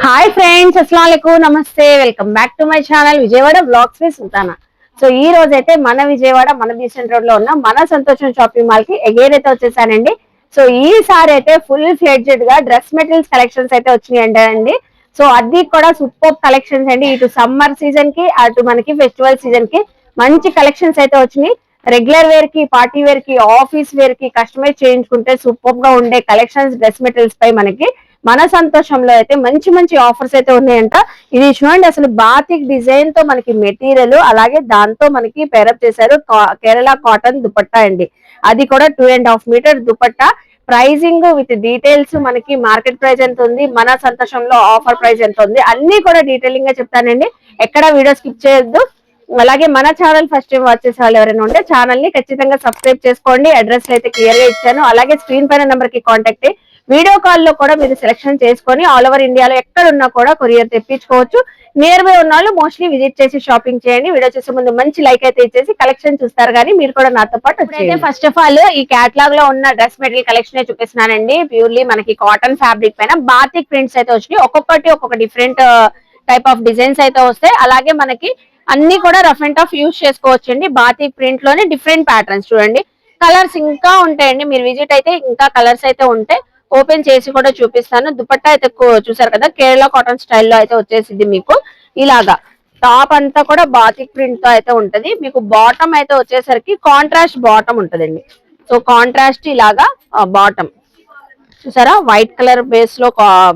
Hi friends, అస్సలాము అలైకుం, నమస్తే. Welcome back to my channel Vijayawada blogs with Sultana. So ఈ రోజు అయితే మన విజయవాడ మన బీసెంట్ రోడ్ లో ఉన్న మన సంతోషం షాపింగ్ మాల్ కి అగైన్ అయితే వచ్చేసానండి. సో ఈసారి అయితే ఫుల్ ఫ్లెడ్జెడ్ గా డ్రెస్ మెటీరియల్స్ కలెక్షన్స్ అయితే వచ్చినాయి అండి. సో అది కూడా సూపర్ కలెక్షన్స్ అండి. ఇటు సమ్మర్ సీజన్ కి అటు మనకి ఫెస్టివల్ సీజన్ కి మంచి కలెక్షన్స్ అయితే వచ్చినాయి. రెగ్యులర్ వేర్ కి, పార్టీ వేర్ కి, ఆఫీస్ వేర్ కి కస్టమైజ్ చేయించుకుంటే సూపర్ గా ఉండే కలెక్షన్స్ డ్రెస్ మెటీరియల్స్ పై మనకి మన సంతోషంలో అయితే మంచి మంచి ఆఫర్స్ అయితే ఉన్నాయంట. ఇది చూడండి, అసలు బాతిక్ డిజైన్ తో మనకి మెటీరియల్, అలాగే దాంతో మనకి పేరప్ చేశారు కేరళ కాటన్ దుపట్టా అండి. అది కూడా 2.5 metre dupatta. Pricing with details, మనకి మార్కెట్ ప్రైస్ ఎంత ఉంది, మన సంతోషంలో ఆఫర్ ప్రైస్ ఎంత ఉంది, అన్ని కూడా డీటెయిలింగ్ గా చెప్తానండి. ఎక్కడ వీడియో స్కిప్ చేయొద్దు. అలాగే మన ఛానల్ ఫస్ట్ టైం వాచ్ చేసే వాళ్ళు ఎవరైనా ఉంటే ఛానల్ ని ఖచ్చితంగా సబ్స్క్రైబ్ చేసుకోండి. అడ్రస్ అయితే క్లియర్ గా ఇచ్చాను. అలాగే స్క్రీన్ పైన నెంబర్ కి కాంటాక్ట్ అయ్యి వీడియో కాల్ లో కూడా మీరు సెలెక్షన్ చేసుకొని ఆల్ ఓవర్ ఇండియాలో ఎక్కడ ఉన్నా కూడా కొరియర్ తెప్పించుకోవచ్చు. నియర్ బై ఉన్న వాళ్ళు మోస్ట్లీ విజిట్ చేసి షాపింగ్ చేయండి. వీడియో చేసే ముందు మంచి లైక్ అయితే ఇచ్చేసి కలెక్షన్ చూస్తారు కానీ మీరు కూడా నాతో పాటు వచ్చేయండి. ఫస్ట్ ఆఫ్ ఆల్ ఈ క్యాటలాగ్ లో ఉన్న డ్రెస్ మెటీరియల్ కలెక్షన్ చూపిస్తున్నానండి. ప్యూర్లీ మనకి కాటన్ ఫ్యాబ్రిక్ పైన బాతిక్ ప్రింట్స్ అయితే వచ్చినాయి. ఒక్కొక్క డిఫరెంట్ టైప్ ఆఫ్ డిజైన్స్ అయితే వస్తాయి. అలాగే మనకి అన్ని కూడా రఫ్ అండ్ టఫ్ యూజ్ చేసుకోవచ్చండి. బాతిక్ ప్రింట్ లోనే డిఫరెంట్ ప్యాటర్న్స్ చూడండి. కలర్స్ ఇంకా ఉంటాయండి. మీరు విజిట్ అయితే ఇంకా కలర్స్ అయితే ఉంటాయి. ఓపెన్ చేసి కూడా చూపిస్తాను. దుపట్టా అయితే చూసారు కదా, కేరళ కాటన్ స్టైల్లో అయితే వచ్చేసింది మీకు. ఇలాగా టాప్ అంతా కూడా బాతిక్ ప్రింట్ తో అయితే ఉంటది. మీకు బాటమ్ అయితే వచ్చేసరికి కాంట్రాస్ట్ బాటమ్ ఉంటదండి. సో కాంట్రాస్ట్ ఇలాగా బాటమ్ చూసారా, వైట్ కలర్ బేస్ లో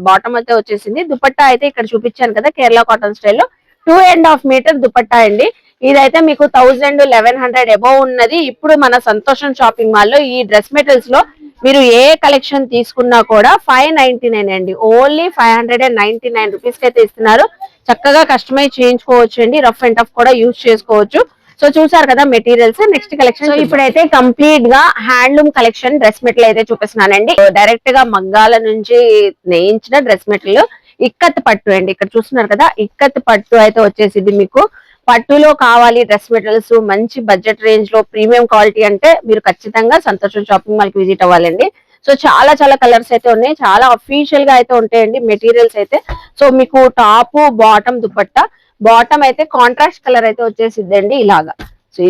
బాటమ్ అయితే వచ్చేసింది. దుపట్టా అయితే ఇక్కడ చూపించాను కదా కేరళ కాటన్ స్టైల్లో 2.5 మీటర్ దుపట్టా అండి. ఇదైతే మీకు 1100 అబౌవ్ ఉన్నది. ఇప్పుడు మన సంతోషం షాపింగ్ మాల్ లో ఈ డ్రెస్ మెటీరియల్స్ లో మీరు ఏ కలెక్షన్ తీసుకున్నా కూడా 599 అండి. ఓన్లీ 599 రూపీస్ కి అయితే ఇస్తున్నారు. చక్కగా కస్టమైజ్ చేయించుకోవచ్చు అండి. రఫ్ అండ్ టఫ్ కూడా యూజ్ చేసుకోవచ్చు. సో చూసారు కదా మెటీరియల్స్. నెక్స్ట్ కలెక్షన్ ఇప్పుడైతే కంప్లీట్ గా హ్యాండ్లూమ్ కలెక్షన్ డ్రెస్ మెటీరియల్ అయితే చూపిస్తున్నానండి. డైరెక్ట్ గా మగ్గాల నుంచి నేయించిన డ్రెస్ మెటీరియల్ ఇక్కత్ పట్టు అండి. ఇక్కడ చూస్తున్నారు కదా, ఇక్కత్ పట్టు అయితే వచ్చేసింది మీకు. పట్టులో కావాలి డ్రెస్ మెటీరియల్స్ మంచి బడ్జెట్ రేంజ్ లో ప్రీమియం క్వాలిటీ అంటే మీరు ఖచ్చితంగా సంతోషం షాపింగ్ మాల్ కి విజిట్ అవ్వాలండి. సో చాలా చాలా కలర్స్ అయితే ఉన్నాయి. చాలా అఫీషియల్ గా అయితే ఉంటాయండి మెటీరియల్స్ అయితే. సో మీకు టాప్ బాటమ్ దుపట్టా, బాటమ్ అయితే కాంట్రాస్ట్ కలర్ అయితే వచ్చేసిద్దండి ఇలాగా. సో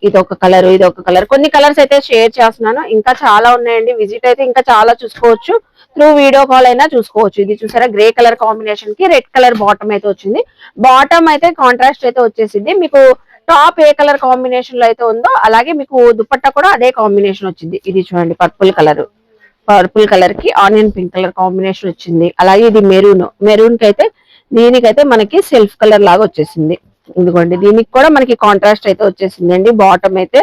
ఇది ఒక కలర్, ఇది ఒక కలర్. కొన్ని కలర్స్ అయితే షేర్ చేస్తున్నాను. ఇంకా చాలా ఉన్నాయండి. విజిట్ అయితే ఇంకా చాలా చూసుకోవచ్చు. త్రూ వీడియో కాల్ అయినా చూసుకోవచ్చు. ఇది చూసారా, గ్రే కలర్ కాంబినేషన్ కి రెడ్ కలర్ బాటమ్ అయితే వచ్చింది. బాటమ్ అయితే కాంట్రాస్ట్ అయితే వచ్చేసింది మీకు. టాప్ ఏ కలర్ కాంబినేషన్ లో అయితే ఉందో అలాగే మీకు దుపట్టా కూడా అదే కాంబినేషన్ వచ్చింది. ఇది చూడండి, పర్పుల్ కలర్ కి ఆనియన్ పింక్ కలర్ కాంబినేషన్ వచ్చింది. అలాగే ఇది మెరూన్ కి అయితే దీనికైతే మనకి సెల్ఫ్ కలర్ లాగా వచ్చేసింది. ఇదిగోండి, దీనికి కూడా మనకి కాంట్రాస్ట్ అయితే వచ్చేసింది అండి బాటమ్ అయితే.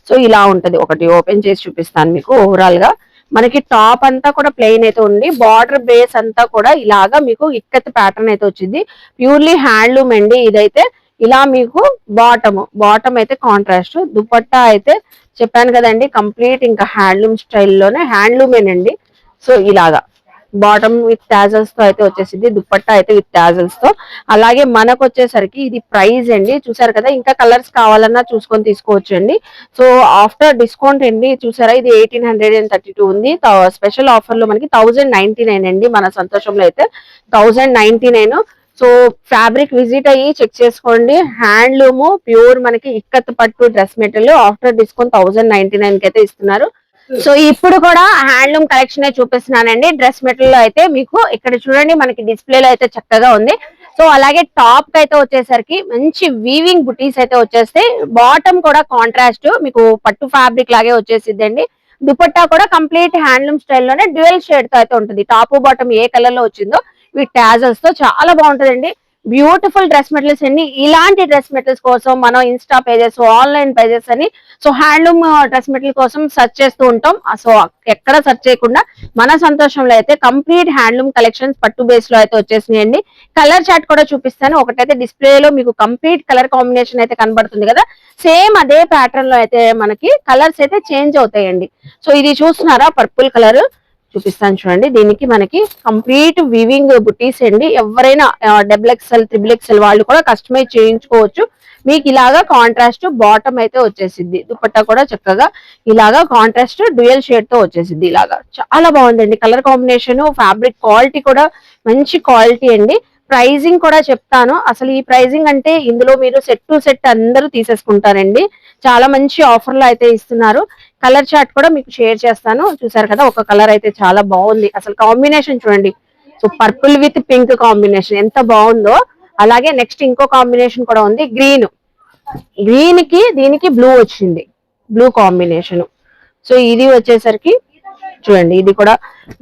సో ఇలా ఉంటది. ఒకటి ఓపెన్ చేసి చూపిస్తాను మీకు. ఓవరాల్ గా మనకి టాప్ అంతా కూడా ప్లెయిన్ అయితే ఉంది. బార్డర్ బేస్ అంతా కూడా ఇలాగా మీకు ఇక్కత్ ప్యాటర్న్ అయితే వచ్చింది. ప్యూర్లీ హ్యాండ్లూమ్ అండి ఇదైతే. ఇలా మీకు బాటమ్ అయితే కాంట్రాస్ట్, దుపట్టా అయితే చెప్పాను కదండి కంప్లీట్ ఇంకా హ్యాండ్లూమ్ స్టైల్లోనే హ్యాండ్లూమేనండి. సో ఇలాగా బాటమ్ విత్ టాజల్స్ తో అయితే వచ్చేసింది. దుపట్టా అయితే విత్ టాజల్స్ తో. అలాగే మనకు వచ్చేసరికి ఇది ప్రైస్ అండి. చూసారు కదా, ఇంకా కలర్స్ కావాలన్నా చూసుకొని తీసుకోవచ్చు అండి. సో ఆఫ్టర్ డిస్కౌంట్ అండి. చూసారా, ఇది 1832 ఉంది. స్పెషల్ ఆఫర్ లో మనకి 1099 అండి. మన సంతోషంలో అయితే 1099. సో ఫ్యాబ్రిక్ విజిట్ అయ్యి చెక్ చేసుకోండి. హ్యాండ్లూమ్ ప్యూర్ మనకి ఇక్కత్ పట్టు డ్రెస్ మెటీరియల్ ఆఫ్టర్ డిస్కౌంట్ 1099 కి అయితే ఇస్తున్నారు. సో ఇప్పుడు కూడా హ్యాండ్లూమ్ కలెక్షన్ చూపిస్తున్నానండి. డ్రెస్ మెటీరియల్ అయితే మీకు ఇక్కడ చూడండి, మనకి డిస్ప్లేలో అయితే చక్కగా ఉంది. సో అలాగే టాప్ కి అయితే వచ్చేసరికి మంచి వీవింగ్ బుటీస్ అయితే వచ్చేస్తాయి. బాటమ్ కూడా కాంట్రాస్ట్ మీకు పట్టు ఫ్యాబ్రిక్ లాగే వచ్చేసిద్దండి. దుపట్టా కూడా కంప్లీట్ హ్యాండ్లూమ్ స్టైల్లోనే డ్యూయల్ షేడ్ తో అయితే ఉంటుంది. టాప్ బాటమ్ ఏ కలర్ లో వచ్చిందో వీటి టాజల్స్ తో చాలా బాగుంటుందండి. బ్యూటిఫుల్ డ్రెస్ మెటీరియల్స్ అండి. ఇలాంటి డ్రెస్ మెటీరియల్స్ కోసం మనం ఇన్స్టా పేజెస్, ఆన్లైన్ పేజెస్ అని సో హ్యాండ్లూమ్ డ్రెస్ మెటీరియల్ కోసం సెర్చ్ చేస్తూ ఉంటాం. సో ఎక్కడ సెర్చ్ చేయకుండా మన సంతోషంలో అయితే కంప్లీట్ హ్యాండ్లూమ్ కలెక్షన్స్ పట్టు బేస్ లో అయితే వచ్చేసినాయండి. కలర్ చార్ట్ కూడా చూపిస్తాను. ఒకటైతే డిస్ప్లేలో మీకు కంప్లీట్ కలర్ కాంబినేషన్ అయితే కనబడుతుంది కదా, సేమ్ అదే ప్యాటర్న్ లో అయితే మనకి కలర్స్ అయితే చేంజ్ అవుతాయండి. సో ఇది చూస్తున్నారా, పర్పుల్ కలర్ చూపిస్తాను చూడండి. దీనికి మనకి కంప్లీట్ వివింగ్ బుటీస్ అండి. ఎవరైనా XXL, XXL వాళ్ళు కూడా కస్టమైజ్ చేయించుకోవచ్చు. మీకు ఇలాగా కాంట్రాస్ట్ బాటమ్ అయితే వచ్చేసింది. దుపట్టా కూడా చక్కగా ఇలాగా కాంట్రాస్ట్ డ్యూయల్ షేడ్ తో వచ్చేసింది. ఇలాగా చాలా బాగుందండి కలర్ కాంబినేషన్, ఫ్యాబ్రిక్ క్వాలిటీ కూడా మంచి క్వాలిటీ అండి. ప్రైజింగ్ కూడా చెప్తాను. అసలు ఈ ప్రైజింగ్ అంటే ఇందులో మీరు సెట్ టు సెట్ అందరూ తీసేసుకుంటారండి. చాలా మంచి ఆఫర్ లో అయితే ఇస్తున్నారు. కలర్ చార్ట్ కూడా మీకు షేర్ చేస్తాను. చూసారు కదా, ఒక కలర్ అయితే చాలా బాగుంది. అసలు కాంబినేషన్ చూడండి, so purple with pink combination ఎంత బాగుందో. అలాగే నెక్స్ట్ ఇంకో కాంబినేషన్ కూడా ఉంది, గ్రీన్. గ్రీన్ కి దీనికి బ్లూ వచ్చింది, బ్లూ కాంబినేషన్. సో ఇది వచ్చేసరికి చూడండి, ఇది కూడా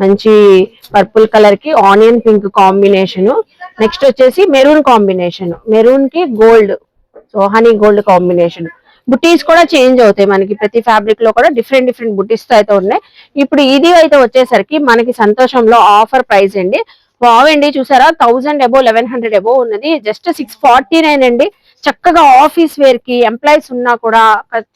మంచి పర్పుల్ కలర్ కి ఆనియన్ పింక్ కాంబినేషన్. నెక్స్ట్ వచ్చేసి మెరూన్ కాంబినేషన్, మెరూన్ కి gold, so honey gold combination. బుటీస్ కూడా చేంజ్ అవుతాయి మనకి, ప్రతి ఫ్యాబ్రిక్ లో కూడా డిఫరెంట్ డిఫరెంట్ బుటీస్ తో అయితే ఉన్నాయి. ఇప్పుడు ఇది అయితే వచ్చేసరికి మనకి సంతోషంలో ఆఫర్ ప్రైస్ అండి. బాగుండి, చూసారా 1000 అబో 1100 అబో ఉన్నది, జస్ట్ 649 అండి. చక్కగా ఆఫీస్ వేర్ కి ఎంప్లాయీస్ ఉన్నా కూడా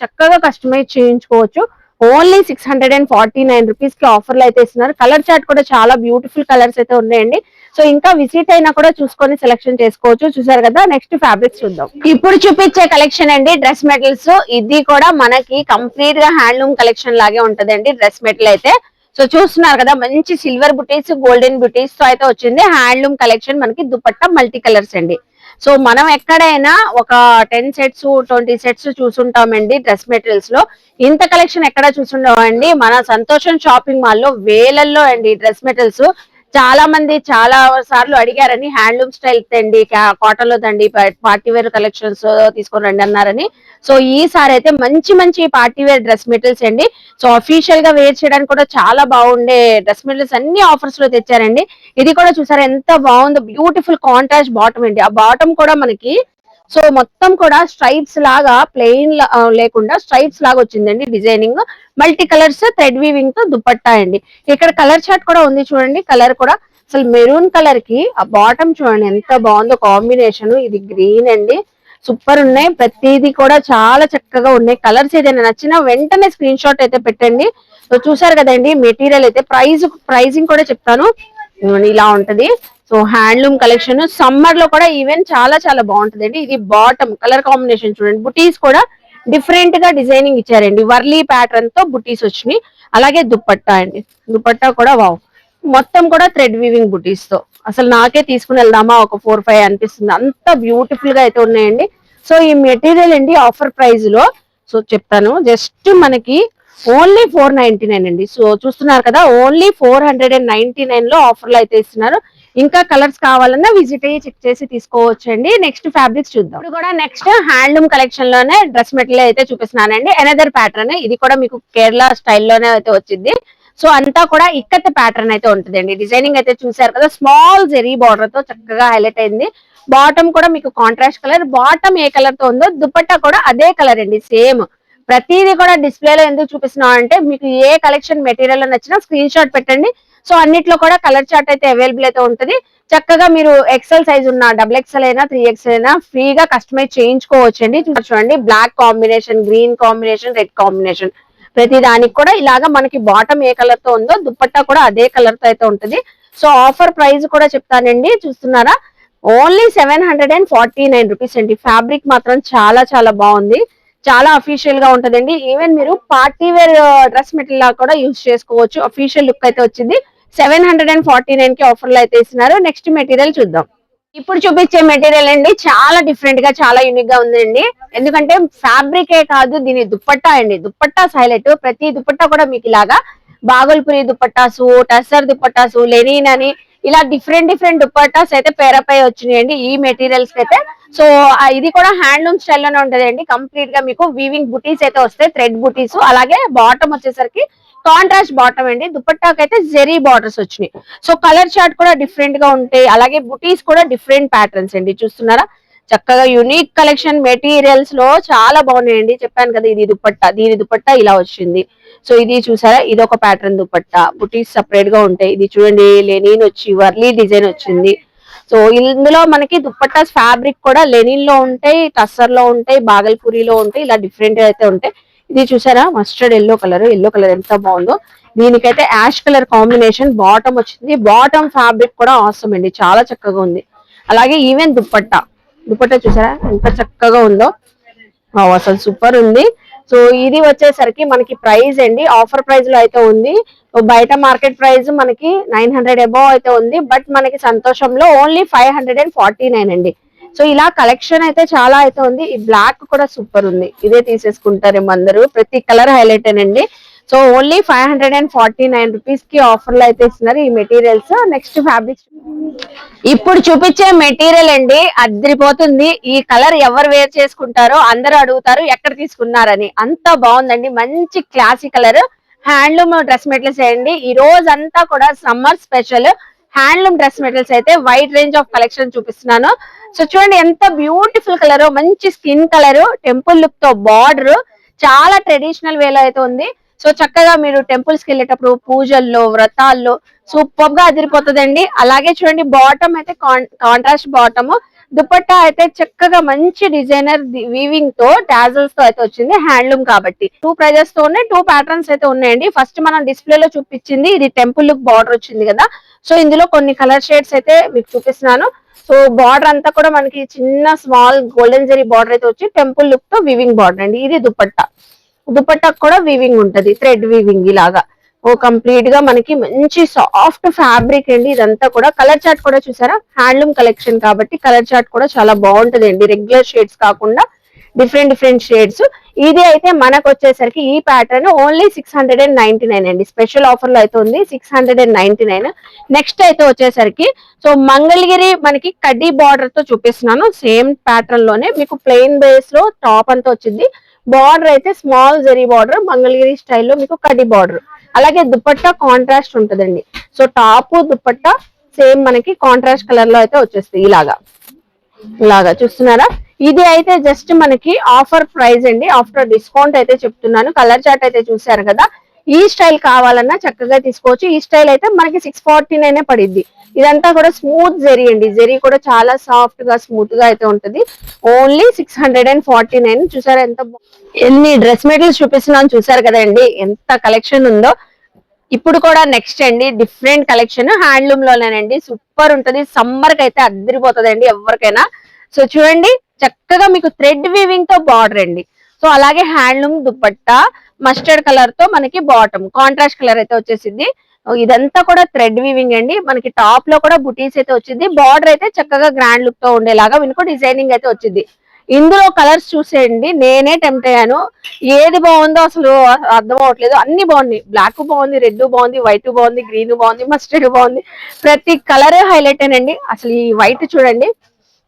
చక్కగా కస్టమైజ్ చేయించుకోవచ్చు. ఓన్లీ 649 రూపీస్ కి ఆఫర్లు అయితే ఇస్తున్నారు. కలర్ చార్ట్ కూడా చాలా బ్యూటిఫుల్ కలర్స్ అయితే ఉన్నాయండి. సో ఇంకా విజిట్ అయినా కూడా చూసుకొని సెలెక్షన్ చేసుకోవచ్చు. చూసారు కదా, నెక్స్ట్ ఫ్యాబ్రిక్స్ చూద్దాం. ఇప్పుడు చూపించే కలెక్షన్ అండి డ్రెస్ మెటీరియల్స్. ఇది కూడా మనకి కంప్లీట్ గా హ్యాండ్లూమ్ కలెక్షన్ లాగే ఉంటదండి డ్రెస్ మెటీరియల్ అయితే. సో చూస్తున్నారు కదా, మంచి సిల్వర్ బుటీస్, గోల్డెన్ బుటీస్ తో అయితే వచ్చింది. హ్యాండ్లూమ్ కలెక్షన్, మనకి దుపట్టా మల్టీ కలర్స్ అండి. సో మనం ఎక్కడైనా ఒక 10 సెట్స్ 20 సెట్స్ చూసుంటామండి డ్రెస్ మెటీరియల్స్ లో. ఇంత కలెక్షన్ ఎక్కడ చూసుంటామండి, మన సంతోషం షాపింగ్ మాల్ లో వేలల్లో అండి డ్రెస్ మెటీరియల్స్. చాలా మంది చాలా సార్లు అడిగారని, హ్యాండ్లూమ్ స్టైల్ తండి, కాటన్ లో తండి, పార్టీ వేర్ కలెక్షన్స్ తీసుకొని రండి అన్నారని. సో ఈసారి అయితే మంచి మంచి పార్టీ వేర్ డ్రెస్ మెటీరియల్స్ అండి. సో అఫీషియల్ గా వేర్ చేయడానికి కూడా చాలా బాగుండే డ్రెస్ మెటీరియల్స్ అన్ని ఆఫర్స్ లో తెచ్చారండి. ఇది కూడా చూసారా ఎంత బాగుందో, బ్యూటిఫుల్ కాంట్రాస్ట్ బాటమ్ అండి. ఆ బాటమ్ కూడా మనకి సో మొత్తం కూడా స్ట్రైప్స్ లాగా, ప్లెయిన్ లేకుండా స్ట్రైప్స్ లాగా వచ్చిందండి designing. Multi colours thread weaving తో దుపట్టా అండి. ఇక్కడ కలర్ చార్ట్ కూడా ఉంది చూడండి. కలర్ కూడా అసలు మెరూన్ కలర్ కి ఆ బాటమ్ చూడండి ఎంత బాగుందో కాంబినేషన్. ఇది గ్రీన్ అండి, సూపర్ ఉన్నాయి. ప్రతిదీ కూడా చాలా చక్కగా ఉన్నాయి. కలర్స్ ఏదైనా నచ్చినా వెంటనే స్క్రీన్ షాట్ అయితే పెట్టండి. సో చూసారు కదండి మెటీరియల్ అయితే. ప్రైజింగ్ కూడా చెప్తాను, ఇలా ఉంటది. సో హ్యాండ్లూమ్ కలెక్షన్ సమ్మర్ లో కూడా ఈవెన్ చాలా చాలా బాగుంటది అండి. ఇది బాటమ్ కలర్ కాంబినేషన్ చూడండి. బుటీస్ కూడా డిఫరెంట్ గా డిజైనింగ్ ఇచ్చారండి, వర్లీ ప్యాటర్న్ తో బుటీస్ వచ్చినాయి. అలాగే దుపట్టా అండి, దుపట్టా కూడా వావ్, మొత్తం కూడా థ్రెడ్ వీవింగ్ బుటీస్ తో. అసలు నాకే తీసుకుని వెళ్దామా ఒక 4-5 అనిపిస్తుంది, అంత బ్యూటిఫుల్ గా అయితే ఉన్నాయండి. సో ఈ మెటీరియల్ అండి ఆఫర్ ప్రైస్ లో సో చెప్తాను, జస్ట్ మనకి ఓన్లీ 499 అండి. సో చూస్తున్నారు కదా, ఓన్లీ 499 లో ఆఫర్లు అయితే ఇస్తున్నారు. ఇంకా కలర్స్ కావాలన్నా విజిట్ అయ్యి చెక్ చేసి తీసుకోవచ్చు అండి. నెక్స్ట్ ఫ్యాబ్రిక్స్ చూద్దాం. ఇప్పుడు కూడా నెక్స్ట్ హ్యాండ్లూమ్ కలెక్షన్ లోనే డ్రెస్ మెటీరియల్ అయితే చూపిస్తున్నానండి. అనదర్ ప్యాటర్న్, ఇది కూడా మీకు కేరళ స్టైల్లోనే అయితే వచ్చింది. సో అంతా కూడా ఇక్కత్ ప్యాటర్న్ అయితే ఉంటుందండి. డిజైనింగ్ అయితే చూసారు కదా, స్మాల్ జెరీ బార్డర్ తో చక్కగా హైలైట్ అయింది. బాటమ్ కూడా మీకు కాంట్రాస్ట్ కలర్, బాటమ్ ఏ కలర్ తో ఉందో దుపట్టా కూడా అదే కలర్ అండి, సేమ్. ప్రతిదీ కూడా డిస్ప్లేలో ఎందుకు చూపిస్తున్నాం అంటే, మీకు ఏ కలెక్షన్ మెటీరియల్ నచ్చినా స్క్రీన్ షాట్ పెట్టండి. సో అన్నిట్లో కూడా కలర్ చార్ట్ అయితే అవైలబుల్ అయితే ఉంటుంది. చక్కగా మీరు ఎక్సెల్ సైజ్ ఉన్న, XXL అయినా 3XL అయినా ఫ్రీగా కస్టమైజ్ చేయించుకోవచ్చు అండి. చూడండి, black combination, green combination, red combination, ప్రతి దానికి కూడా ఇలాగా మనకి బాటమ్ ఏ కలర్ తో ఉందో దుపట్టా కూడా అదే కలర్ తో అయితే ఉంటుంది. సో ఆఫర్ ప్రైస్ కూడా చెప్తానండి, చూస్తున్నారా, ఓన్లీ 749 రూపీస్ అండి. ఫ్యాబ్రిక్ మాత్రం చాలా చాలా బాగుంది, చాలా అఫీషియల్ గా ఉంటదండి. ఈవెన్ మీరు పార్టీ వేర్ డ్రెస్ మెటీరియల్ లా కూడా యూజ్ చేసుకోవచ్చు. అఫీషియల్ లుక్ అయితే వచ్చింది. 749 కి ఆఫర్లు అయితే ఇస్తున్నారు. నెక్స్ట్ మెటీరియల్ చూద్దాం. ఇప్పుడు చూపించే మెటీరియల్ అండి చాలా డిఫరెంట్ గా, చాలా యూనిక్ గా ఉందండి. ఎందుకంటే ఫ్యాబ్రికే కాదు, దీని దుపట్టా అండి, దుపట్టాస్ హైలైట్. ప్రతి దుపట్టా కూడా మీకు ఇలాగా బాగల్పురి దుపట్టాసు, టస్సర్ దుపట్టాసు, లెనిన్ అని ఇలా డిఫరెంట్ డిఫరెంట్ దుపట్టాస్ అయితే పేరపై వచ్చినాయండి ఈ మెటీరియల్స్ అయితే. సో ఇది కూడా హ్యాండ్లూమ్ స్టైల్ లోనే ఉంటది అండి. కంప్లీట్ గా మీకు వీవింగ్ బుటీస్ అయితే వస్తాయి, థ్రెడ్ బుటీస్. అలాగే బాటమ్ వచ్చేసరికి కాంట్రాస్ట్ బాటమ్ అండి. దుపట్టాకి అయితే జెరీ బార్డర్స్ వచ్చినాయి. సో కలర్ చార్ట్ కూడా డిఫరెంట్ గా ఉంటాయి. అలాగే బుటీస్ కూడా డిఫరెంట్ ప్యాటర్న్స్ అండి. చూస్తున్నారా, చక్కగా యూనిక్ కలెక్షన్ మెటీరియల్స్ లో చాలా బాగున్నాయండి. చెప్పాను కదా, ఇది దుపట్టా, దీని దుపట్టా ఇలా వచ్చింది. సో ఇది చూసారా, ఇది ఒక ప్యాటర్న్ దుపట్టా, బుటీస్ సపరేట్ గా ఉంటాయి. ఇది చూడండి, లెనిన్ వచ్చి వర్లీ డిజైన్ వచ్చింది. సో ఇందులో మనకి దుపట్టాస్ ఫ్యాబ్రిక్ కూడా లెనిన్ లో ఉంటాయి, టస్సర్ లో ఉంటాయి, బాగల్పూరిలో ఉంటాయి, ఇలా డిఫరెంట్ అయితే ఉంటాయి. ఇది చూసారా, mustard yellow colour, yellow colour ఎంత బాగుందో. దీనికైతే యాష్ కలర్ కాంబినేషన్ బాటమ్ వచ్చింది. బాటమ్ ఫ్యాబ్రిక్ కూడా అవసరం అండి, చాలా చక్కగా ఉంది. అలాగే ఈవెన్ దుపట్టా, దుపట్టా చూసారా ఎంత చక్కగా ఉందో, అసలు సూపర్ ఉంది. సో ఇది వచ్చేసరికి మనకి ప్రైస్ అండి, ఆఫర్ ప్రైస్ లో అయితే ఉంది. బయట మార్కెట్ ప్రైస్ మనకి 900 అబౌవ్ అయితే ఉంది, బట్ మనకి సంతోషంలో ఓన్లీ 549 అండి. సో ఇలా కలెక్షన్ అయితే చాలా అయితే ఉంది. ఈ బ్లాక్ కూడా సూపర్ ఉంది, ఇదే తీసేసుకుంటారేమో అందరూ, ప్రతి కలర్ హైలైట్ అండి. సో ఓన్లీ 549 రూపీస్ కి ఆఫర్ లో అయితే ఇస్తున్నారు ఈ మెటీరియల్స్. నెక్స్ట్ ఫ్యాబ్రిక్స్ ఇప్పుడు చూపించే మెటీరియల్ అండి అదిరిపోతుంది. ఈ కలర్ ఎవరు వేర్ చేసుకుంటారో అందరూ అడుగుతారు ఎక్కడ తీసుకున్నారని, అంత బాగుందండి. మంచి classy colour handloom dress materials అండి. ఈ రోజు అంతా కూడా summer special handloom dress materials అయితే వైడ్ రేంజ్ ఆఫ్ కలెక్షన్ చూపిస్తున్నాను. సో చూడండి ఎంత బ్యూటిఫుల్ కలర్, మంచి స్కిన్ కలర్, టెంపుల్ లుక్ తో బార్డర్, చాలా ట్రెడిషనల్ వేలో అయితే ఉంది. సో చక్కగా మీరు టెంపుల్స్ కి వెళ్ళేటప్పుడు పూజల్లో వ్రతాల్లో సూపర్ గా అదిరిపోతుందండి. అలాగే చూడండి బాటమ్ అయితే కాంట్రాస్ట్ బాటమ్, దుపట్టా అయితే చక్కగా మంచి డిజైనర్ వీవింగ్ తో టాజల్స్ తో అయితే వచ్చింది, హ్యాండ్లూమ్ కాబట్టి. 2 ప్రైజెస్ తో ఉన్నాయి, 2 ప్యాటర్న్స్ అయితే ఉన్నాయండి. ఫస్ట్ మనం డిస్ప్లే లో చూపించింది ఇది టెంపుల్ లుక్ బార్డర్ వచ్చింది కదా. సో ఇందులో కొన్ని కలర్ షేడ్స్ అయితే మీకు చూపిస్తున్నాను. సో బార్డర్ అంతా కూడా మనకి చిన్న స్మాల్ గోల్డెన్ జరీ బార్డర్ అయితే వచ్చి టెంపుల్ లుక్ తో వీవింగ్ బార్డర్ అండి. ఇది దుపట్టా, దుపట్టా కూడా వీవింగ్ ఉంటది, థ్రెడ్ వీవింగ్ ఇలాగా. ఓ కంప్లీట్ గా మనకి మంచి సాఫ్ట్ ఫ్యాబ్రిక్ అండి. ఇదంతా కూడా కలర్ చార్ట్ కూడా చూసారా, హ్యాండ్లూమ్ కలెక్షన్ కాబట్టి కలర్ చార్ట్ కూడా చాలా బాగుంటది అండి. రెగ్యులర్ షేడ్స్ కాకుండా డిఫరెంట్ షేడ్స్. ఇది అయితే మనకు వచ్చేసరికి ఈ ప్యాటర్న్ ఓన్లీ 699 అండి. స్పెషల్ ఆఫర్ లో అయితే ఉంది 699. నెక్స్ట్ అయితే వచ్చేసరికి సో మంగళగిరి మనకి కడ్డీ బార్డర్ తో చూపిస్తున్నాను. సేమ్ ప్యాటర్న్ లోనే మీకు ప్లెయిన్ బేస్ లో టాప్ అంతా వచ్చింది, బార్డర్ అయితే స్మాల్ జరీ బార్డర్, మంగళగిరి స్టైల్లో మీకు కడ్డీ బార్డర్. అలాగే దుపట్టా కాంట్రాస్ట్ ఉంటదండి. సో టాప్ దుపట్టా సేమ్ మనకి కాంట్రాస్ట్ కలర్ లో అయితే వచ్చేస్తుంది ఇలాగా చూస్తున్నారా. ఇది అయితే జస్ట్ మనకి ఆఫర్ ప్రైస్ అండి, ఆఫ్టర్ డిస్కౌంట్ అయితే చెప్తున్నాను. కలర్ చార్ట్ అయితే చూసారు కదా. ఈ స్టైల్ కావాలన్నా చక్కగా తీసుకోవచ్చు. ఈ స్టైల్ అయితే మనకి 649 పడిద్ది. ఇదంతా కూడా స్మూత్ జరీ అండి, జరీ కూడా చాలా సాఫ్ట్ గా స్మూత్ గా అయితే ఉంటది. ఓన్లీ 649. చూసారా ఎంత ఎన్ని డ్రెస్ మెటీరియల్స్ చూపిస్తున్నాను చూసారు కదండి, ఎంత కలెక్షన్ ఉందో. ఇప్పుడు కూడా నెక్స్ట్ అండి డిఫరెంట్ కలెక్షన్ హ్యాండ్లూమ్ లోనేనండి, సూపర్ ఉంటది. సమ్మర్ కి అయితే అద్దరిపోతుంది ఎవరికైనా. సో చూడండి చక్కగా మీకు థ్రెడ్ వీవింగ్ తో బార్డర్ అండి. సో అలాగే హ్యాండ్లూమ్ దుపట్టా మస్టర్డ్ కలర్ తో మనకి బాటమ్ కాంట్రాస్ట్ కలర్ అయితే వచ్చేసింది. ఇదంతా కూడా థ్రెడ్ వీవింగ్ అండి. మనకి టాప్ లో కూడా బుటీస్ అయితే వచ్చింది, బార్డర్ అయితే చక్కగా గ్రాండ్ లుక్ తో ఉండేలాగా మీకు డిజైనింగ్ అయితే వచ్చింది. ఇందులో కలర్స్ చూసేయండి, నేనే టెంప్ట్ అయ్యాను. ఏది బాగుందో అసలు అర్థం అవట్లేదు, అన్ని బాగున్నాయి. బ్లాక్ బాగుంది, రెడ్ బాగుంది, వైట్ బాగుంది, గ్రీన్ బాగుంది, మస్టర్డ్ బాగుంది, ప్రతి కలర్ హైలైట్ అండి. అసలు ఈ వైట్ చూడండి,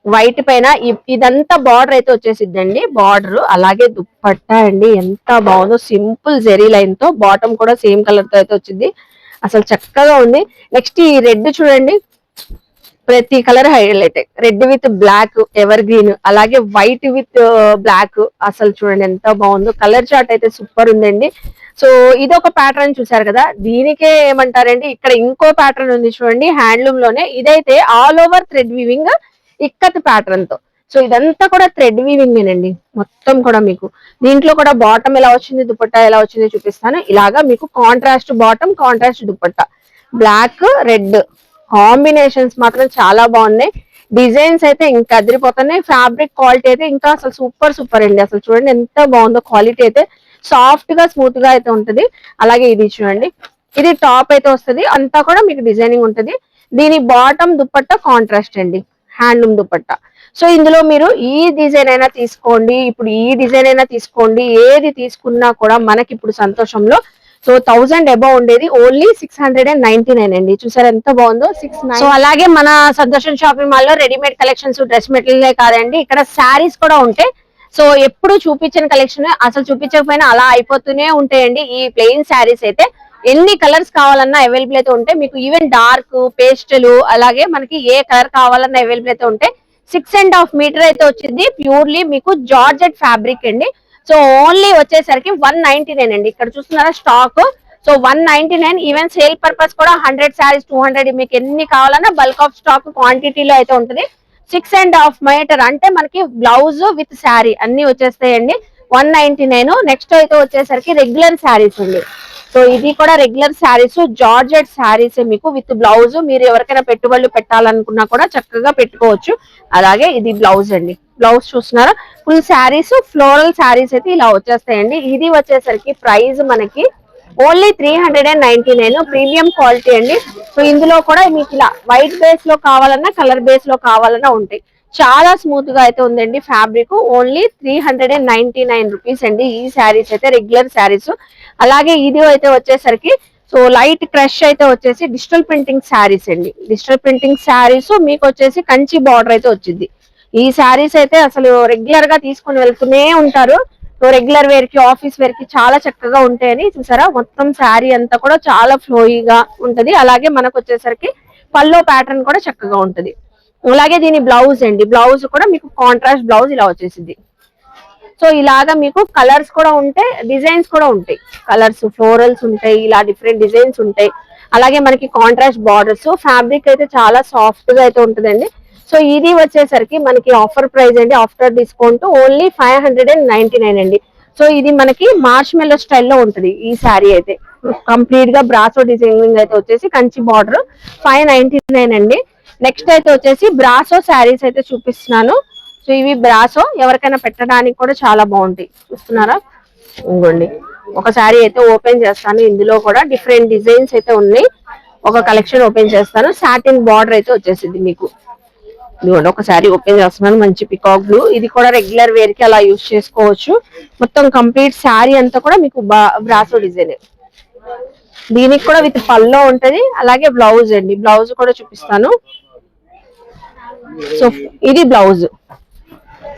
వైట్ పైన ఇదంతా బార్డర్ అయితే వచ్చేసిద్దండి, బార్డర్. అలాగే దుప్పట్టా అండి ఎంత బాగుందో, సింపుల్ జెరీ లైన్ తో, బాటమ్ కూడా సేమ్ కలర్ తో అయితే వచ్చింది, అసలు చక్కగా ఉంది. నెక్స్ట్ ఈ రెడ్ చూడండి, ప్రతి colour highlight, red with black evergreen, అలాగే వైట్ విత్ బ్లాక్. అసలు చూడండి ఎంత బాగుందో, కలర్ చార్ట్ అయితే సూపర్ ఉందండి. సో ఇది ఒక ప్యాటర్న్ చూసారు కదా, దీనికే ఏమంటారండి, ఇక్కడ ఇంకో ప్యాటర్న్ ఉంది చూడండి హ్యాండ్లూమ్ లోనే. ఇదైతే all over thread weaving ikat pattern తో. సో ఇదంతా కూడా థ్రెడ్ వీవింగ్ ఏనండి మొత్తం కూడా. మీకు దీంట్లో కూడా బాటమ్ ఎలా వచ్చింది, దుపట్టా ఎలా వచ్చింది చూపిస్తాను. ఇలాగా మీకు contrast bottom, contrast dupatta, black red combinations మాత్రం చాలా బాగున్నాయి. డిజైన్స్ అయితే ఇంకా అదిరిపోతున్నాయి. ఫ్యాబ్రిక్ క్వాలిటీ అయితే ఇంకా అసలు సూపర్ అండి. అసలు చూడండి ఎంత బాగుందో, క్వాలిటీ అయితే సాఫ్ట్ గా స్మూత్ గా అయితే ఉంటది. అలాగే ఇది చూడండి, ఇది టాప్ అయితే వస్తుంది, అంతా కూడా మీకు డిజైనింగ్ ఉంటది. దీని బాటమ్ దుపట్టా కాంట్రాస్ట్ అండి, హ్యాండ్లూమ్ దుపట్టా. సో ఇందులో మీరు ఈ డిజైన్ అయినా తీసుకోండి, ఇప్పుడు ఈ డిజైన్ అయినా తీసుకోండి, ఏది తీసుకున్నా కూడా మనకి ఇప్పుడు సంతోషంలో సో 1000 అబౌవ్ ఉండేది ఓన్లీ 699 అండి. చూసారు ఎంత బాగుందో, 69. సో అలాగే మన సంతోషం షాపింగ్ మాల్ లో రెడీమేడ్ కలెక్షన్స్, డ్రెస్ మెటీరియల్ కాదండి, ఇక్కడ శారీస్ కూడా ఉంటాయి. సో ఎప్పుడు చూపించిన కలెక్షన్ అసలు చూపించకపోయినా అలా అయిపోతూనే ఉంటాయండి. ఈ ప్లెయిన్ శారీస్ అయితే ఎన్ని కలర్స్ కావాలన్నా అవైలబుల్ అయితే ఉంటాయి మీకు. ఈవెన్ డార్క్, పేస్టల్, అలాగే మనకి ఏ కలర్ కావాలన్నా అవైలబుల్ అయితే ఉంటాయి. 6.5 మీటర్ అయితే వచ్చింది, ప్యూర్లీ మీకు జార్జెట్ ఫ్యాబ్రిక్ అండి. సో ఓన్లీ వచ్చేసరికి 199 అండి. ఇక్కడ చూస్తున్నారా stock, so 199. Even sale purpose కూడా 100 శారీస్ 200 మీకు ఎన్ని కావాలన్నా బల్క్ ఆఫ్ స్టాక్ క్వాంటిటీలో అయితే ఉంటుంది. 6.5 మీటర్ అంటే మనకి బ్లౌజ్ విత్ శారీ అన్ని వచ్చేస్తాయండి. 199. నెక్స్ట్ అయితే వచ్చేసరికి రెగ్యులర్ శారీస్ అండి. సో ఇది కూడా రెగ్యులర్ శారీస్, జార్జెట్ శారీస్ మీకు విత్ బ్లౌజ్. మీరు ఎవరికైనా పెట్టుబడులు పెట్టాలనుకున్నా కూడా చక్కగా పెట్టుకోవచ్చు. అలాగే ఇది బ్లౌజ్ అండి. బ్లౌజ్ చూస్తున్నారా, ఫుల్ శారీస్ ఫ్లోరల్ శారీస్ అయితే ఇలా వచ్చేస్తాయండి. ఇది వచ్చేసరికి ప్రైస్ మనకి ఓన్లీ 399, ప్రీమియం క్వాలిటీ అండి. సో ఇందులో కూడా మీకు ఇలా వైట్ బేస్ లో కావాలన్నా కలర్ బేస్ లో కావాలన్నా ఉంటాయి. చాలా స్మూత్ గా అయితే ఉందండి ఫ్యాబ్రిక్. ఓన్లీ 399 రూపీస్ అండి ఈ శారీస్ అయితే, రెగ్యులర్ శారీస్. అలాగే ఇది అయితే వచ్చేసరికి సో లైట్ క్రష్ అయితే వచ్చేసి డిజిటల్ ప్రింటింగ్ శారీస్ అండి. డిజిటల్ ప్రింటింగ్ శారీస్ మీకు వచ్చేసి కంచి బార్డర్ అయితే వచ్చింది. ఈ శారీస్ అయితే అసలు రెగ్యులర్ గా తీసుకుని వెళ్తూనే ఉంటారు. సో రెగ్యులర్ వేర్ కి, ఆఫీస్ వేర్ కి చాలా చక్కగా ఉంటాయని చూసారా. మొత్తం శారీ అంతా కూడా చాలా ఫ్లోయిగా ఉంటది. అలాగే మనకు వచ్చేసరికి పల్లో ప్యాటర్న్ కూడా చక్కగా ఉంటది. అలాగే దీని బ్లౌజ్ అండి. బ్లౌజ్ కూడా మీకు కాంట్రాస్ట్ బ్లౌజ్ ఇలా వచ్చేసింది. సో ఇలాగా మీకు కలర్స్ కూడా ఉంటాయి, డిజైన్స్ కూడా ఉంటాయి. కలర్స్ ఫ్లోరల్స్ ఉంటాయి, ఇలా డిఫరెంట్ డిజైన్స్ ఉంటాయి. అలాగే మనకి కాంట్రాస్ట్ బార్డర్స్. ఫ్యాబ్రిక్ అయితే చాలా సాఫ్ట్ గా అయితే ఉంటుందండి. సో ఇది వచ్చేసరికి మనకి ఆఫర్ ప్రైస్ అండి, ఆఫ్టర్ డిస్కౌంట్ ఓన్లీ 599 అండి. సో ఇది మనకి మార్ష్ మెల్లో స్టైల్లో ఉంటుంది ఈ శారీ అయితే. కంప్లీట్ గా బ్రాసో డిజైనింగ్ అయితే వచ్చేసి కంచి బార్డర్. 599 అండి. నెక్స్ట్ అయితే వచ్చేసి బ్రాసో శారీస్ అయితే చూపిస్తున్నాను. సో ఇవి బ్రాసో, ఎవరికైనా పెట్టడానికి కూడా చాలా బాగుంటాయి. చూస్తున్నారా, ఇంకోండి ఒక శారీ అయితే ఓపెన్ చేస్తాను. ఇందులో కూడా డిఫరెంట్ డిజైన్స్ అయితే ఉన్నాయి. ఒక కలెక్షన్ ఓపెన్ చేస్తాను. సాటిన్ బార్డర్ అయితే వచ్చేసింది మీకు. ఇదిగోండి ఒక శారీ ఓపెన్ చేస్తున్నాను, మంచి పికాక్ బ్లూ. ఇది కూడా రెగ్యులర్ వేర్ కి అలా యూజ్ చేసుకోవచ్చు. మొత్తం కంప్లీట్ శారీ అంతా కూడా మీకు బ్రాసో డిజైన్. దీనికి కూడా విత్ పల్లో ఉంటది. అలాగే బ్లౌజ్ అండి. బ్లౌజ్ కూడా చూపిస్తాను. సో ఇది బ్లౌజ్,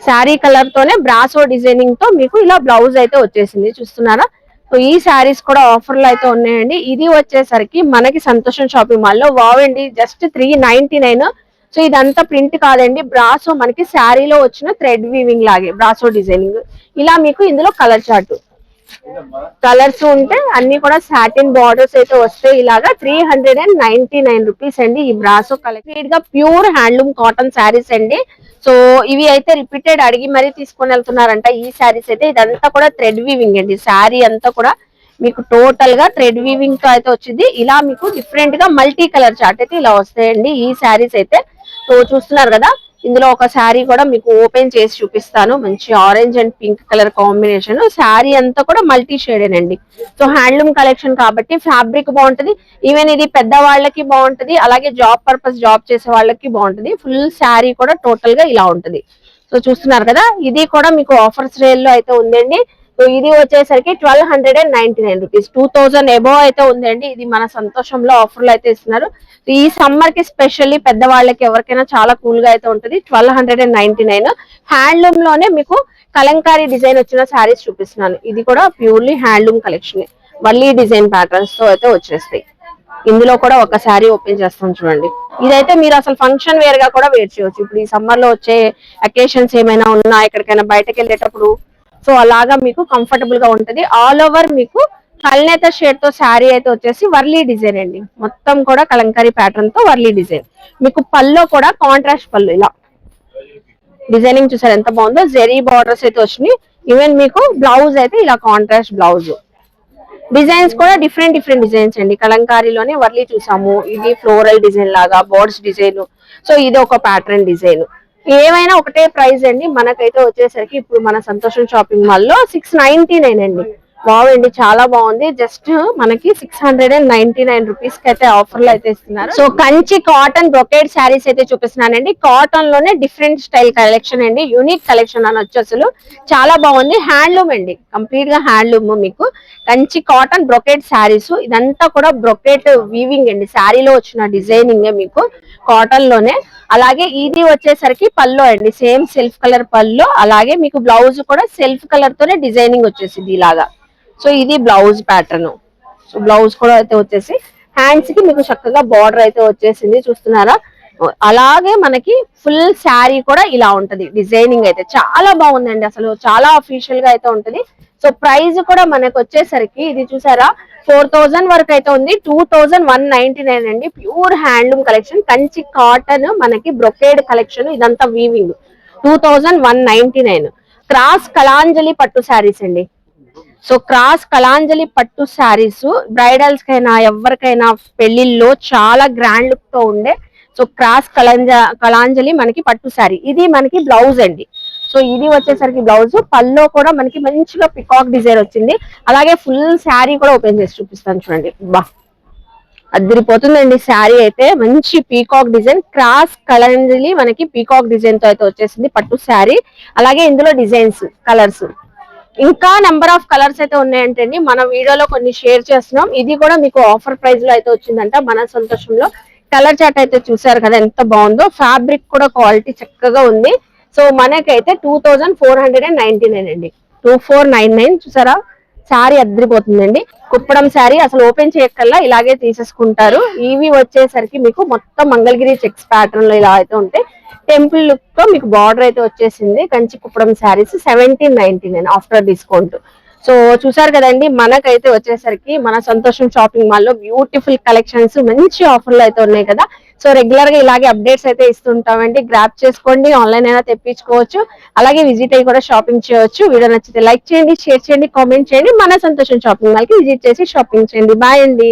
శారీ కలర్ తోనే బ్రాసో డిజైనింగ్ తో మీకు ఇలా బ్లౌజ్ అయితే వచ్చేసింది. చూస్తున్నారా. సో ఈ శారీస్ కూడా ఆఫర్ లో అయితే ఉన్నాయండి. ఇది వచ్చేసరికి మనకి సంతోషం షాపింగ్ మాల్ లో వావ్ అండి, జస్ట్ 399. సో ఇదంతా ప్రింట్ కాదండి, బ్రాసో మనకి శారీలో వచ్చిన థ్రెడ్ వీవింగ్ లాగే బ్రాసో డిజైనింగ్. ఇలా మీకు ఇందులో కలర్ చార్ట్, కలర్స్ ఉంటే అన్ని కూడా సాటిన్ బార్డర్స్ అయితే వస్తాయి. ఇలాగా 399 రూపీస్ అండి ఈ బ్రాసో కలెక్ట్ గా ప్యూర్ హ్యాండ్లూమ్ కాటన్ శారీస్ అండి. సో ఇవి అయితే రిపీటెడ్ అడిగి మరీ తీసుకొని వెళ్తున్నారంట ఈ శారీస్ అయితే. ఇదంతా కూడా థ్రెడ్ వీవింగ్ అండి. శారీ అంతా కూడా మీకు టోటల్ గా థ్రెడ్ వీవింగ్ తో అయితే వచ్చింది. ఇలా మీకు డిఫరెంట్ గా మల్టీ కలర్ చార్ట్ అయితే ఇలా వస్తాయండి ఈ శారీస్ అయితే. సో చూస్తున్నారు కదా, ఇందులో ఒక శారీ కూడా మీకు ఓపెన్ చేసి చూపిస్తాను. మంచి orange and pink colour combination. Sari అంతా కూడా మల్టీ షేడేనండి. సో హ్యాండ్లూమ్ కలెక్షన్ కాబట్టి ఫ్యాబ్రిక్ బాగుంటది. ఈవెన్ ఇది పెద్ద వాళ్ళకి బాగుంటది, అలాగే జాబ్ పర్పస్ జాబ్ చేసే వాళ్ళకి బాగుంటది. ఫుల్ శారీ కూడా టోటల్ గా ఇలా ఉంటది. సో చూస్తున్నారు కదా, ఇది కూడా మీకు ఆఫర్స్ రేల్ లో అయితే ఉందండి. సో ఇది వచ్చేసరికి 1299 రూపీస్, 2000 అబోవ్ అయితే ఉందండి. ఇది మన సంతోషంలో ఆఫర్లు అయితే ఇస్తున్నారు. ఈ సమ్మర్ కి స్పెషల్లీ పెద్దవాళ్ళకి ఎవరికైనా చాలా కూల్ గా అయితే ఉంటుంది. 1299. హ్యాండ్లూమ్ లోనే మీకు కలంకారీ డిజైన్ వచ్చిన శారీస్ చూపిస్తున్నాను. ఇది కూడా purely handloom collection, Valli design patterns తో అయితే వచ్చేస్తాయి. ఇందులో కూడా ఒక శారీ ఓపెన్ చేస్తాం చూడండి. ఇదైతే మీరు అసలు ఫంక్షన్ వేర్ గా కూడా వేర్ చేయొచ్చు. ఇప్పుడు ఈ సమ్మర్ లో వచ్చే అకేషన్స్ ఏమైనా ఉన్నా, ఎక్కడికైనా బయటకు వెళ్ళేటప్పుడు సో అలాగా మీకు కంఫర్టబుల్ గా ఉంటది. ఆల్ ఓవర్ మీకు కల్నేత షేడ్ తో శారీ అయితే వచ్చేసి వర్లీ డిజైన్ అండి. మొత్తం కూడా కలంకారీ ప్యాటర్న్ తో వర్లీ డిజైన్. మీకు పల్లో కూడా కాంట్రాస్ట్ పళ్ళు, ఇలా డిజైనింగ్ చూసారు ఎంత బాగుందో. జెరీ బార్డర్స్ అయితే వచ్చినాయి. ఈవెన్ మీకు బ్లౌజ్ అయితే ఇలా కాంట్రాస్ట్ బ్లౌజ్. డిజైన్స్ కూడా డిఫరెంట్ డిఫరెంట్ డిజైన్స్ అండి. కలంకారీలోనే వర్లీ చూసాము, ఇది ఫ్లోరల్ డిజైన్ లాగా బోర్డ్స్ డిజైన్. సో ఇది ఒక ప్యాటర్న్ డిజైన్. ఏమైనా ఒకటే ప్రైస్ అండి. మనకైతే వచ్చేసరికి ఇప్పుడు మన సంతోషం షాపింగ్ మాల్ లో 699 అండి. బాగుంది, చాలా బాగుంది. జస్ట్ మనకి 699 రూపీస్ కి అయితే ఆఫర్ లో అయితే ఇస్తున్నారు. So Kanchi cotton brocade saris అయితే చూపిస్తున్నానండి. కాటన్ లోనే డిఫరెంట్ స్టైల్ కలెక్షన్ అండి, యూనిక్ కలెక్షన్ అనొచ్చు. అసలు చాలా బాగుంది. హ్యాండ్లూమ్ అండి, కంప్లీట్ గా హ్యాండ్లూమ్. మీకు కంచి కాటన్ బ్రొకేడ్ శారీస్, ఇదంతా కూడా బ్రొకేట్ వీవింగ్ అండి. శారీలో వచ్చిన డిజైనింగ్ మీకు కాటన్ లోనే. అలాగే ఇది వచ్చేసరికి పల్లో అండి, సేమ్ సెల్ఫ్ కలర్ పల్లో. అలాగే మీకు బ్లౌజ్ కూడా సెల్ఫ్ కలర్ తోనే డిజైనింగ్ వచ్చేసింది ఇలాగా. సో ఇది బ్లౌజ్ ప్యాటర్న్. సో బ్లౌజ్ కూడా అయితే వచ్చేసి హ్యాండ్స్ కి మీకు చక్కగా బార్డర్ అయితే వచ్చేసింది. చూస్తున్నారా. అలాగే మనకి ఫుల్ శారీ కూడా ఇలా ఉంటది. డిజైనింగ్ అయితే చాలా బాగుందండి, అసలు చాలా అఫీషియల్ గా అయితే ఉంటది. సో ప్రైస్ కూడా మనకు వచ్చేసరికి ఇది చూసారా 4000 వరకు అయితే ఉంది. 2199 అండి. Pure handloom collection, Kanchi cotton మనకి బ్రొకేడ్ కలెక్షన్. ఇదంతా వీవింగ్. 2199. క్రాస్ కలాంజలి పట్టు శారీస్ అండి. సో క్రాస్ కలాంజలి పట్టు శారీస్ బ్రైడల్స్ కైనా ఎవరికైనా పెళ్లిల్లో చాలా గ్రాండ్ లుక్ తో ఉండే సో క్రాస్ కలాంజలి మనకి పట్టు శారీ. ఇది మనకి బ్లౌజ్ అండి. సో ఇది వచ్చేసరికి బ్లౌజ్, పల్లో కూడా మనకి మంచిగా పికాక్ డిజైన్ వచ్చింది. అలాగే ఫుల్ శారీ కూడా ఓపెన్ చేసి చూపిస్తాను చూడండి. బా అదిరిపోతుందండి శారీ అయితే. మంచి పీకాక్ డిజైన్, క్రాస్ కలంజలి మనకి పీకాక్ డిజైన్ తో అయితే వచ్చేసింది పట్టు శారీ. అలాగే ఇందులో డిజైన్స్, కలర్స్ ఇంకా నెంబర్ ఆఫ్ కలర్స్ అయితే ఉన్నాయంటే అండి మన వీడియోలో కొన్ని షేర్ చేస్తున్నాం. ఇది కూడా మీకు ఆఫర్ ప్రైస్ లో అయితే వచ్చిందంట మన సంతోషంలో. కలర్ చార్ట్ అయితే చూసారు కదా ఎంత బాగుందో, ఫ్యాబ్రిక్ కూడా క్వాలిటీ చక్కగా ఉంది. సో మనకైతే 2499 అండి, 2499. చూసారా శారీ అద్దరిపోతుందండి. కుప్పడం శారీ అసలు ఓపెన్ చేయక్కల్లా ఇలాగే తీసేసుకుంటారు. ఇవి వచ్చేసరికి మీకు మొత్తం మంగళగిరి చెక్స్ ప్యాటర్న్ లో ఇలా అయితే ఉంటాయి. టెంపుల్ లుక్ తో మీకు బార్డర్ అయితే వచ్చేసింది. Kanchi Kuppadam saris 1799 after discount. So చూసారు కదండి, మనకైతే వచ్చేసరికి మన సంతోషం షాపింగ్ మాల్ లో బ్యూటిఫుల్ కలెక్షన్స్ మంచి ఆఫర్లు అయితే ఉన్నాయి కదా. సో రెగ్యులర్ గా ఇలాగే అప్డేట్స్ అయితే ఇస్తుంటామండి. గ్రాప్ చేసుకోండి, ఆన్లైన్ అయినా తెప్పించుకోవచ్చు. అలాగే విజిట్ అయ్యి కూడా షాపింగ్ చేయొచ్చు. వీడియో నచ్చితే లైక్ చేయండి, షేర్ చేయండి, కామెంట్ చేయండి. మన సంతోషం షాపింగ్ మాల్ కి విజిట్ చేసి షాపింగ్ చేయండి. బాయ్ అండి.